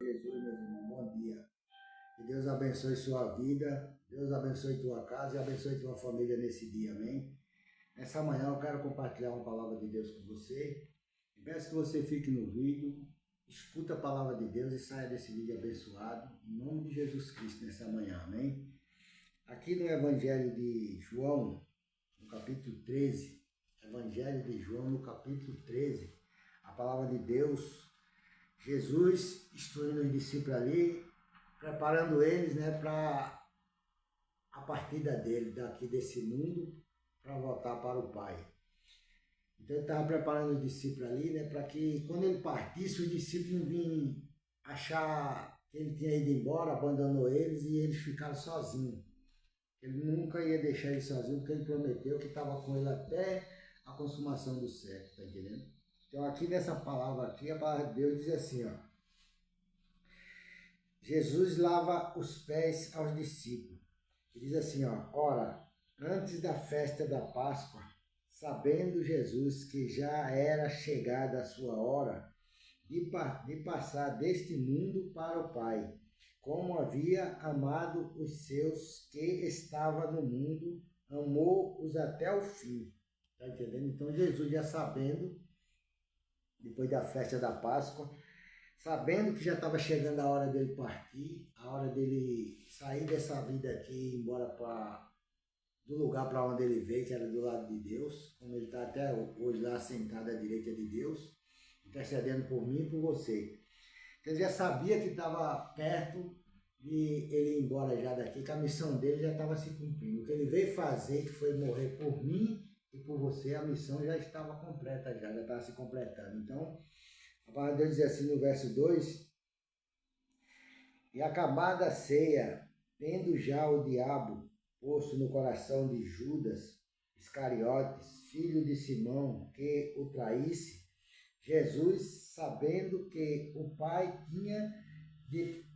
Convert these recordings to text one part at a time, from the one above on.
Jesus, meus irmãos, bom dia. Que Deus abençoe sua vida, Deus abençoe tua casa e abençoe tua família nesse dia, amém? Nessa manhã eu quero compartilhar uma palavra de Deus com você. E peço que você fique no vídeo, escuta a palavra de Deus e saia desse vídeo abençoado, em nome de Jesus Cristo, nessa manhã, amém? Aqui no Evangelho de João, no capítulo 13, Evangelho de João, no capítulo 13, a palavra de Deus, Jesus instruindo os discípulos ali, preparando eles, para a partida dele daqui desse mundo, para voltar para o Pai. Então ele estava preparando os discípulos ali, para que quando ele partisse, os discípulos não vinham achar que ele tinha ido embora, abandonou eles e eles ficaram sozinhos. Ele nunca ia deixar eles sozinhos, porque ele prometeu que estava com ele até a consumação do século, está entendendo? Então aqui nessa palavra aqui, a palavra de Deus diz assim, Jesus lava os pés aos discípulos. Ele diz assim, ora, antes da festa da Páscoa, sabendo Jesus que já era chegada a sua hora de passar deste mundo para o Pai, como havia amado os seus que estavam no mundo, amou-os até o fim. Está entendendo? Então Jesus já sabendo, depois da festa da Páscoa, sabendo que já estava chegando a hora dele partir, a hora dele sair dessa vida aqui e ir embora do lugar para onde ele veio, que era do lado de Deus, como ele está até hoje lá sentado à direita de Deus, intercedendo por mim e por você. Então ele já sabia que estava perto de ele ir embora já daqui, que a missão dele já estava se cumprindo. O que ele veio fazer, que foi morrer por mim e por você, a missão já estava completa, já estava se completando. Então, a palavra de Deus diz assim no verso 2, e acabada a ceia, tendo já o diabo posto no coração de Judas Iscariotes, filho de Simão, que o traísse, Jesus, sabendo que o Pai tinha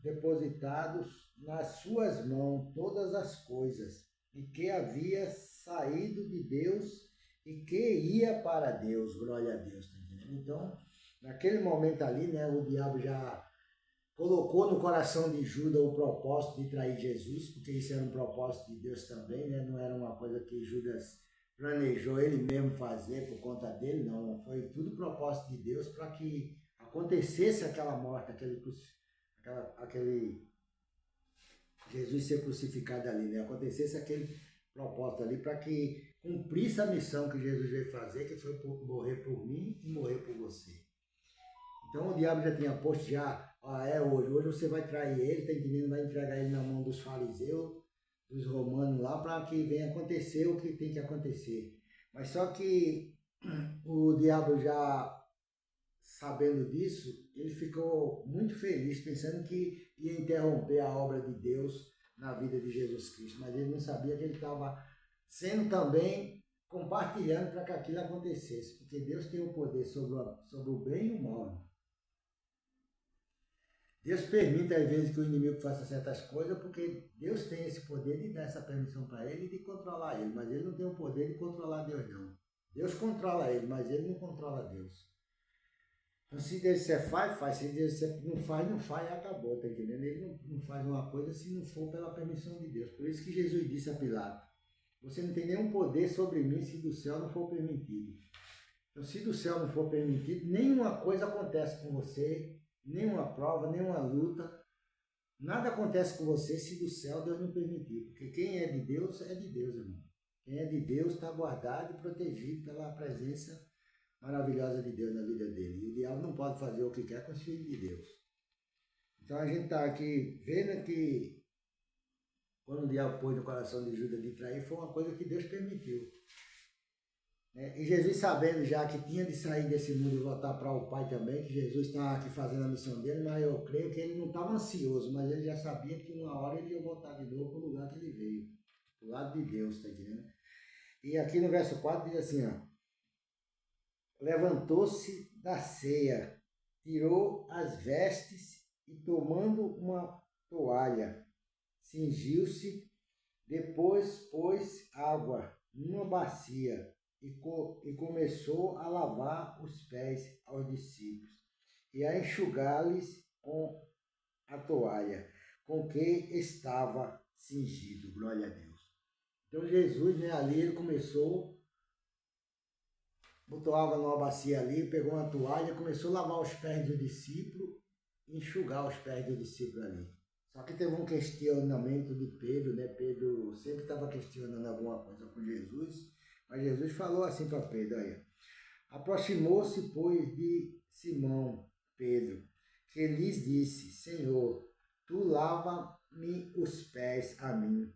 depositado nas suas mãos todas as coisas, e que havia saído de Deus e que ia para Deus, glória a Deus, tá entendendo? Então, naquele momento ali, o diabo já colocou no coração de Judas o propósito de trair Jesus, porque isso era um propósito de Deus também, não era uma coisa que Judas planejou ele mesmo fazer por conta dele, não. Foi tudo propósito de Deus para que acontecesse aquela morte, aquele Jesus ser crucificado ali, acontecesse aquele propósito ali para que cumprisse a missão que Jesus veio fazer, que foi morrer por mim e morrer por você. Então o diabo já tinha posto hoje você vai trair ele, tá entendendo? Vai entregar ele na mão dos fariseus, dos romanos lá, para que venha acontecer o que tem que acontecer. Mas só que o diabo já sabendo disso, ele ficou muito feliz, pensando que ia interromper a obra de Deus na vida de Jesus Cristo. Mas ele não sabia que ele estava sendo também compartilhando para que aquilo acontecesse, porque Deus tem o poder sobre o bem e o mal. Deus permite às vezes que o inimigo faça certas coisas, porque Deus tem esse poder de dar essa permissão para ele e de controlar ele, mas ele não tem o poder de controlar Deus, não. Deus controla ele, mas ele não controla Deus. Então, se Deus disser faz, se Deus disser não faz, acabou, tá entendendo? Ele não faz uma coisa se não for pela permissão de Deus. Por isso que Jesus disse a Pilato, você não tem nenhum poder sobre mim se do céu não for permitido. Então, se do céu não for permitido, nenhuma coisa acontece com você, nenhuma prova, nenhuma luta, nada acontece com você se do céu Deus não permitir. Porque quem é de Deus, irmão. Quem é de Deus está guardado e protegido pela presença maravilhosa de Deus na vida dele. E o diabo não pode fazer o que quer com os filhos de Deus. Então a gente está aqui vendo que quando o diabo pôs no coração de Judas de trair, foi uma coisa que Deus permitiu. E Jesus, sabendo já que tinha de sair desse mundo e voltar para o Pai também, que Jesus estava aqui fazendo a missão dele, mas eu creio que ele não estava ansioso, mas ele já sabia que uma hora ele ia voltar de novo para o lugar que ele veio, para o lado de Deus, está entendendo? E aqui no verso 4 diz assim, levantou-se da ceia, tirou as vestes e tomando uma toalha, cingiu-se, depois pôs água numa bacia e começou a lavar os pés aos discípulos e a enxugar-lhes com a toalha com que estava cingido. Glória a Deus. Então Jesus, né, ali ele começou, botou água numa bacia ali, pegou uma toalha, começou a lavar os pés do discípulo, enxugar os pés do discípulo ali. Só que teve um questionamento de Pedro, né? Pedro sempre estava questionando alguma coisa com Jesus, mas Jesus falou assim para Pedro, olha, aproximou-se, pois, de Simão, Pedro, que lhes disse, Senhor, tu lava-me os pés a mim.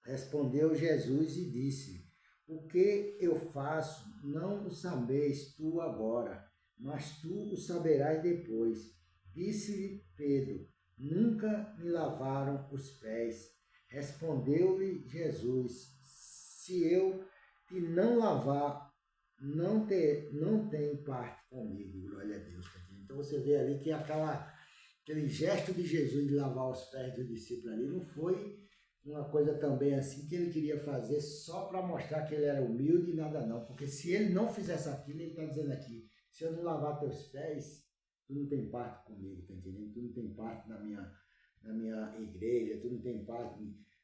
Respondeu Jesus e disse, o que eu faço não o sabeis tu agora, mas tu o saberás depois. Disse-lhe Pedro, nunca me lavaram os pés. Respondeu-lhe Jesus, se eu te não lavar, não tem parte comigo. Glória a Deus. Então você vê ali que aquele gesto de Jesus de lavar os pés do discípulo ali não foi uma coisa também assim que ele queria fazer só para mostrar que ele era humilde e nada não. Porque se ele não fizesse aquilo, ele está dizendo aqui, se eu não lavar teus pés, tu não tem parte comigo, tá entendendo? Tu não tem parte na minha igreja, tu não tem parte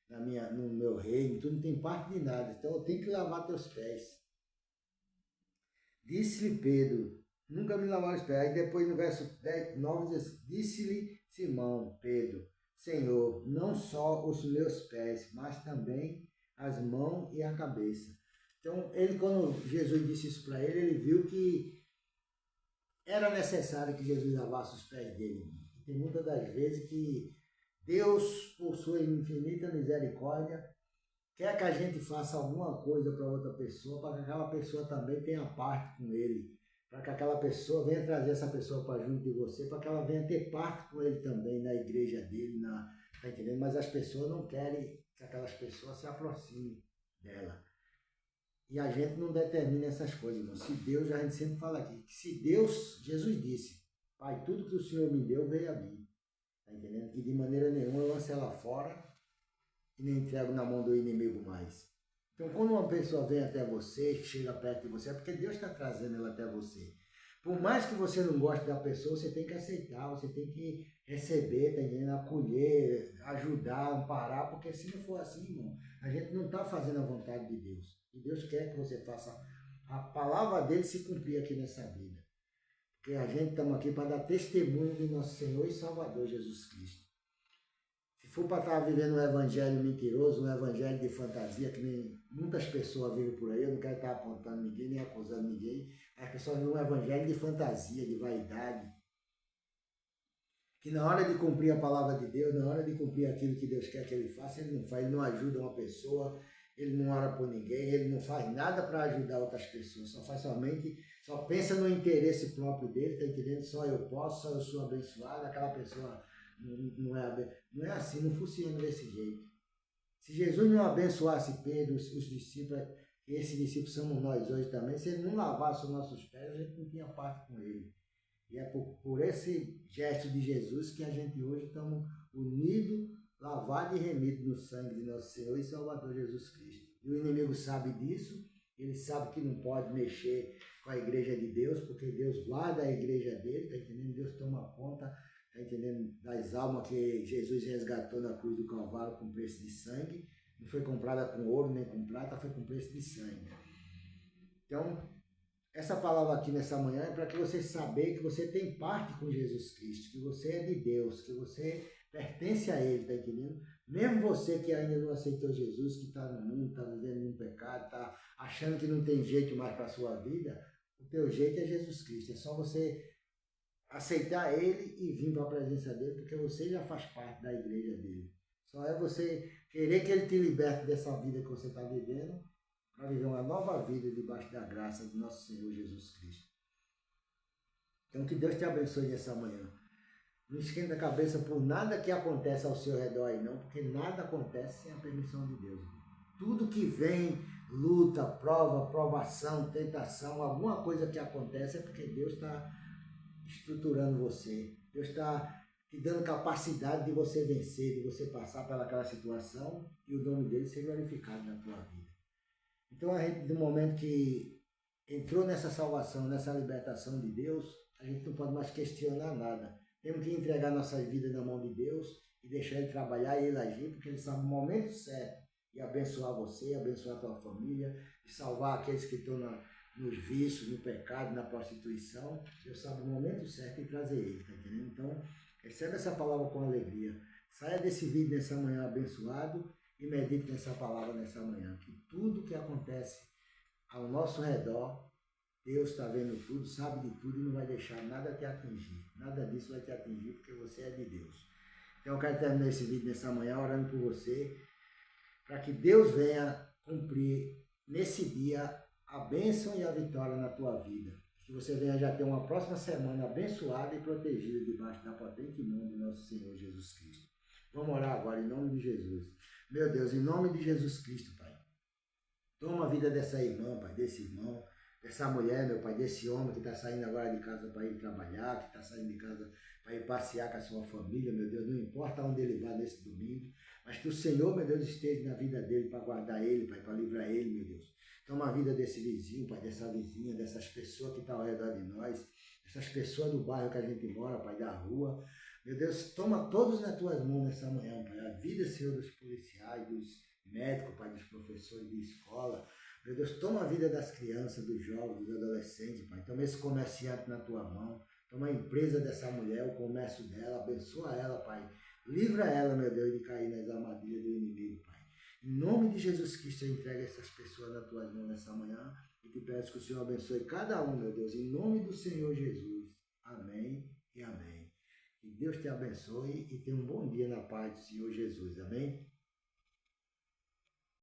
no meu reino, tu não tem parte de nada. Então eu tenho que lavar teus pés. Disse-lhe Pedro, nunca me lavaram os pés. Aí depois no verso 9 diz assim, disse-lhe Simão, Pedro, Senhor, não só os meus pés, mas também as mãos e a cabeça. Então, quando Jesus disse isso para ele, ele viu que era necessário que Jesus lavasse os pés dele. E tem muitas das vezes que Deus, por sua infinita misericórdia, quer que a gente faça alguma coisa para outra pessoa, para que aquela pessoa também tenha parte com ele, para que aquela pessoa venha trazer essa pessoa para junto de você, para que ela venha ter parte com ele também na igreja dele, tá entendendo? Mas as pessoas não querem que aquelas pessoas se aproximem dela. E a gente não determina essas coisas, não. Se Deus, a gente sempre fala aqui, que se Deus, Jesus disse, Pai, tudo que o Senhor me deu veio a mim, tá entendendo? E de maneira nenhuma eu lance ela fora e nem entrego na mão do inimigo mais. Então, quando uma pessoa vem até você, chega perto de você, é porque Deus está trazendo ela até você. Por mais que você não goste da pessoa, você tem que aceitar, você tem que receber, tá entendendo? Acolher, ajudar, amparar, porque se não for assim, irmão, a gente não está fazendo a vontade de Deus. E Deus quer que você faça a palavra dele se cumprir aqui nessa vida. Porque a gente estamos aqui para dar testemunho de nosso Senhor e Salvador Jesus Cristo. Se for para estar vivendo um evangelho mentiroso, um evangelho de fantasia, que nem muitas pessoas vivem por aí, eu não quero estar apontando ninguém, nem acusando ninguém, as pessoas vivem um evangelho de fantasia, de vaidade, que na hora de cumprir a palavra de Deus, na hora de cumprir aquilo que Deus quer que ele faça, ele não faz, ele não ajuda uma pessoa, ele não ora por ninguém, ele não faz nada para ajudar outras pessoas, só pensa no interesse próprio dele, tá entendendo? Só eu posso, só eu sou abençoado, aquela pessoa não é assim, não funciona desse jeito. Se Jesus não abençoasse Pedro, os discípulos, e esses discípulos somos nós hoje também, se ele não lavasse os nossos pés, a gente não tinha parte com ele. E é por esse gesto de Jesus que a gente hoje estamos unidos, lavados e remidos no sangue de nosso Senhor e Salvador Jesus Cristo. E o inimigo sabe disso, ele sabe que não pode mexer com a igreja de Deus, porque Deus guarda a igreja dele, tá entendendo? Deus toma conta, tá entendendo? Das almas que Jesus resgatou na cruz do Calvário com preço de sangue. Não foi comprada com ouro nem com prata, foi com preço de sangue. Então, essa palavra aqui nessa manhã é para que você saber que você tem parte com Jesus Cristo, que você é de Deus, que você pertence a Ele, tá entendendo? Mesmo você que ainda não aceitou Jesus, que está no mundo, está vivendo um pecado, está achando que não tem jeito mais para a sua vida, o teu jeito é Jesus Cristo. É só você aceitar Ele e vir para a presença dEle, porque você já faz parte da igreja dEle. Só é você querer que Ele te liberte dessa vida que você está vivendo, para viver uma nova vida debaixo da graça do nosso Senhor Jesus Cristo. Então que Deus te abençoe nessa manhã. Não esquenta a cabeça por nada que acontece ao seu redor aí não, porque nada acontece sem a permissão de Deus. Tudo que vem, luta, prova, provação, tentação, alguma coisa que acontece é porque Deus está estruturando você. Deus está te dando capacidade de você vencer, de você passar pelaquela situação e o nome dele ser glorificado na tua vida. Então, a gente, no momento que entrou nessa salvação, nessa libertação de Deus, a gente não pode mais questionar nada. Temos que entregar nossa vida na mão de Deus e deixar Ele trabalhar e Ele agir, porque Ele sabe o momento certo de abençoar você, abençoar a tua família, de salvar aqueles que estão nos vícios, no pecado, na prostituição. Deus sabe o momento certo de trazer Ele, tá entendendo? Então, recebe essa palavra com alegria. Saia desse vídeo nessa manhã abençoado e medite nessa palavra nessa manhã. Que tudo que acontece ao nosso redor, Deus está vendo tudo, sabe de tudo e não vai deixar nada te atingir. Nada disso vai te atingir porque você é de Deus. Então eu quero terminar esse vídeo nessa manhã orando por você, para que Deus venha cumprir nesse dia a bênção e a vitória na tua vida. Que você venha já ter uma próxima semana abençoada e protegida debaixo da potente mão de nosso Senhor Jesus Cristo. Vamos orar agora em nome de Jesus. Meu Deus, em nome de Jesus Cristo, Pai. Toma a vida dessa irmã, Pai, desse irmão, dessa mulher, meu Pai, desse homem que está saindo agora de casa para ir trabalhar, que está saindo de casa para ir passear com a sua família, meu Deus, não importa onde ele vá nesse domingo, mas que o Senhor, meu Deus, esteja na vida dele para guardar ele, Pai, para livrar ele, meu Deus. Toma a vida desse vizinho, Pai, dessa vizinha, dessas pessoas que estão ao redor de nós, dessas pessoas do bairro que a gente mora, Pai, da rua. Meu Deus, toma todos nas tuas mãos nessa manhã, Pai, a vida, Senhor, dos policiais, dos médicos, Pai, dos professores de escola. Meu Deus, toma a vida das crianças, dos jovens, dos adolescentes, Pai. Toma esse comerciante na tua mão. Toma a empresa dessa mulher, o comércio dela. Abençoa ela, Pai. Livra ela, meu Deus, de cair nas armadilhas do inimigo, Pai. Em nome de Jesus Cristo, eu entrego essas pessoas nas tuas mãos nessa manhã e te peço que o Senhor abençoe cada um, meu Deus, em nome do Senhor Jesus. Amém e amém. Que Deus te abençoe e tenha um bom dia na paz do Senhor Jesus. Amém?